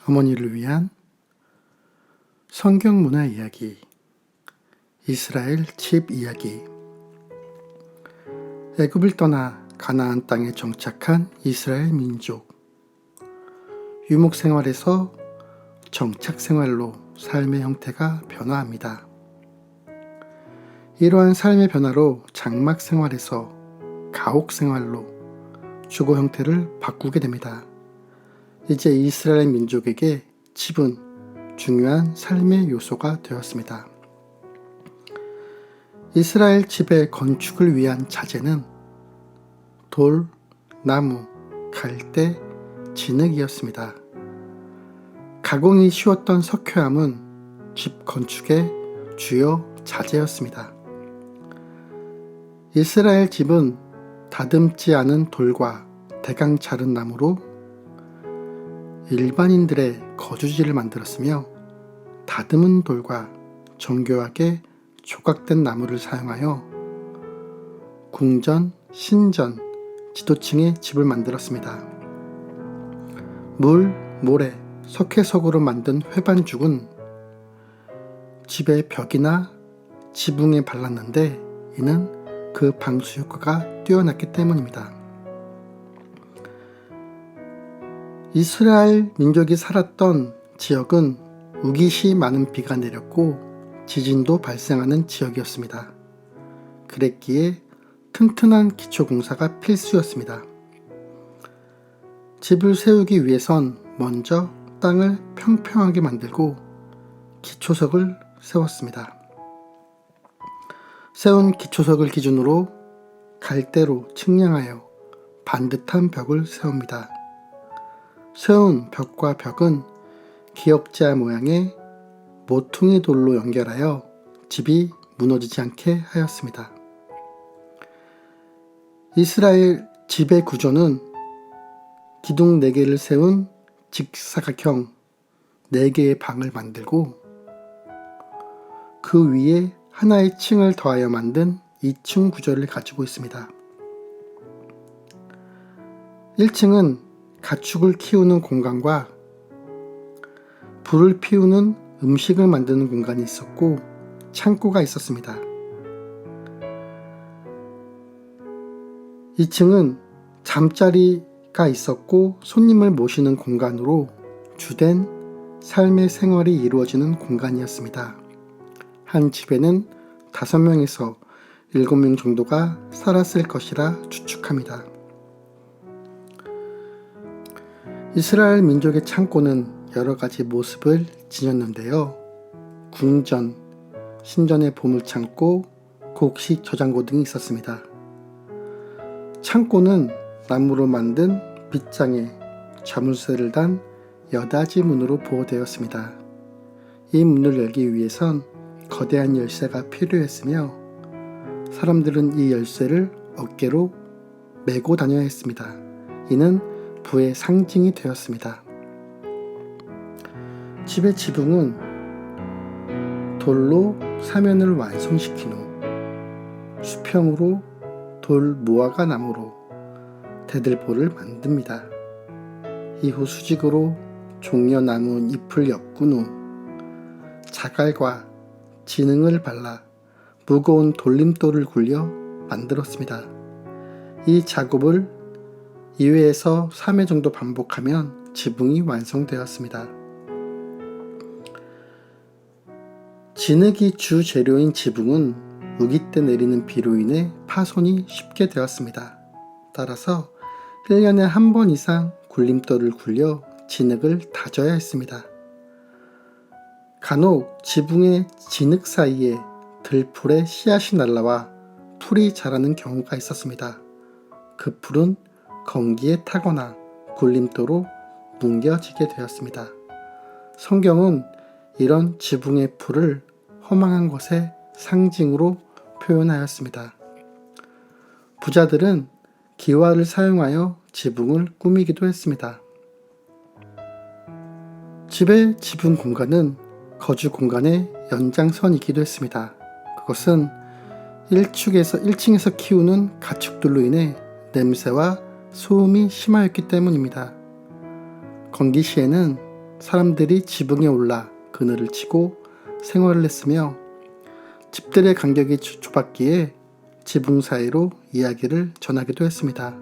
어머니를 위한 성경 문화 이야기, 이스라엘 집 이야기. 애굽을 떠나 가나안 땅에 정착한 이스라엘 민족. 유목 생활에서 정착 생활로 삶의 형태가 변화합니다. 이러한 삶의 변화로 장막 생활에서 가옥 생활로 주거 형태를 바꾸게 됩니다. 이제 이스라엘 민족에게 집은 중요한 삶의 요소가 되었습니다. 이스라엘 집의 건축을 위한 자재는 돌, 나무, 갈대, 진흙이었습니다. 가공이 쉬웠던 석회암은 집 건축의 주요 자재였습니다. 이스라엘 집은 다듬지 않은 돌과 대강 자른 나무로 일반인들의 거주지를 만들었으며, 다듬은 돌과 정교하게 조각된 나무를 사용하여 궁전, 신전, 지도층의 집을 만들었습니다. 물, 모래, 석회석으로 만든 회반죽은 집의 벽이나 지붕에 발랐는데 이는 그 방수 효과가 뛰어났기 때문입니다. 이스라엘 민족이 살았던 지역은 우깃이 많은 비가 내렸고 지진도 발생하는 지역이었습니다. 그랬기에 튼튼한 기초공사가 필수였습니다. 집을 세우기 위해선 먼저 땅을 평평하게 만들고 기초석을 세웠습니다. 세운 기초석을 기준으로 갈대로 측량하여 반듯한 벽을 세웁니다. 세운 벽과 벽은 기역자 모양의 모퉁이 돌로 연결하여 집이 무너지지 않게 하였습니다. 이스라엘 집의 구조는 기둥 4개를 세운 직사각형 4개의 방을 만들고 그 위에 하나의 층을 더하여 만든 2층 구조를 가지고 있습니다. 1층은 가축을 키우는 공간과 불을 피우는 음식을 만드는 공간이 있었고 창고가 있었습니다. 2층은 잠자리가 있었고 손님을 모시는 공간으로 주된 삶의 생활이 이루어지는 공간이었습니다. 한 집에는 5명에서 7명 정도가 살았을 것이라 추측합니다. 이스라엘 민족의 창고는 여러 가지 모습을 지녔는데요. 궁전, 신전의 보물창고, 곡식 저장고 등이 있었습니다. 창고는 나무로 만든 빗장에 자물쇠를 단 여닫이 문으로 보호되었습니다. 이 문을 열기 위해선 거대한 열쇠가 필요했으며 사람들은 이 열쇠를 어깨로 메고 다녀야 했습니다. 이는 부의 상징이 되었습니다. 집의 지붕은 돌로 사면을 완성시킨 후 수평으로 돌 무화과 나무로 대들보를 만듭니다. 이후 수직으로 종려나무 잎을 엮은 후 자갈과 진흙을 발라 무거운 돌림돌을 굴려 만들었습니다. 이 작업을 2회에서 3회 정도 반복하면 지붕이 완성되었습니다. 진흙이 주 재료인 지붕은 우기 때 내리는 비로 인해 파손이 쉽게 되었습니다. 따라서 1년에 한 번 이상 굴림돌을 굴려 진흙을 다져야 했습니다. 간혹 지붕의 진흙 사이에 들풀의 씨앗이 날라와 풀이 자라는 경우가 있었습니다. 그 풀은 건기에 타거나 굴림돌로 뭉겨지게 되었습니다. 성경은 이런 지붕의 풀을 허망한 것의 상징으로 표현하였습니다. 부자들은 기와를 사용하여 지붕을 꾸미기도 했습니다. 집의 지붕 공간은 거주 공간의 연장선이기도 했습니다. 그것은 1층에서 키우는 가축들로 인해 냄새와 소음이 심하였기 때문입니다. 건기 시에는 사람들이 지붕에 올라 그늘을 치고 생활을 했으며 집들의 간격이 좁았기에 지붕 사이로 이야기를 전하기도 했습니다.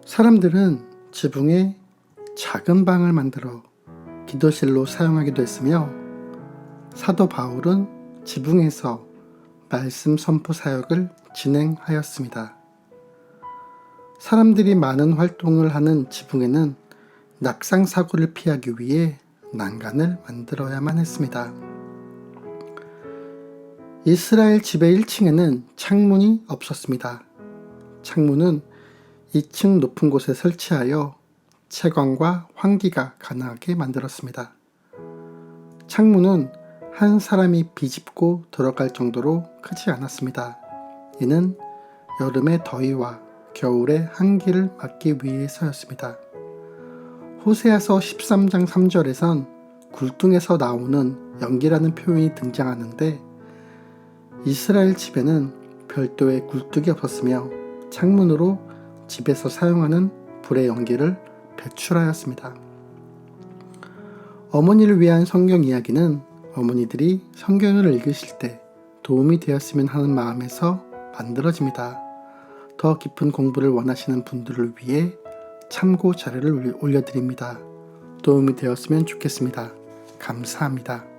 사람들은 지붕에 작은 방을 만들어 기도실로 사용하기도 했으며 사도 바울은 지붕에서 말씀 선포 사역을 진행하였습니다. 사람들이 많은 활동을 하는 지붕에는 낙상 사고를 피하기 위해 난간을 만들어야만 했습니다. 이스라엘 집의 1층에는 창문이 없었습니다. 창문은 2층 높은 곳에 설치하여 채광과 환기가 가능하게 만들었습니다. 창문은 한 사람이 비집고 들어갈 정도로 크지 않았습니다. 이는 여름의 더위와 겨울의 한기를 막기 위해서였습니다. 호세아서 13장 3절에선 굴뚝에서 나오는 연기라는 표현이 등장하는데 이스라엘 집에는 별도의 굴뚝이 없었으며 창문으로 집에서 사용하는 불의 연기를 배출하였습니다. 어머니를 위한 성경 이야기는 어머니들이 성경을 읽으실 때 도움이 되었으면 하는 마음에서 만들어집니다. 더 깊은 공부를 원하시는 분들을 위해 참고 자료를 올려드립니다. 도움이 되었으면 좋겠습니다. 감사합니다.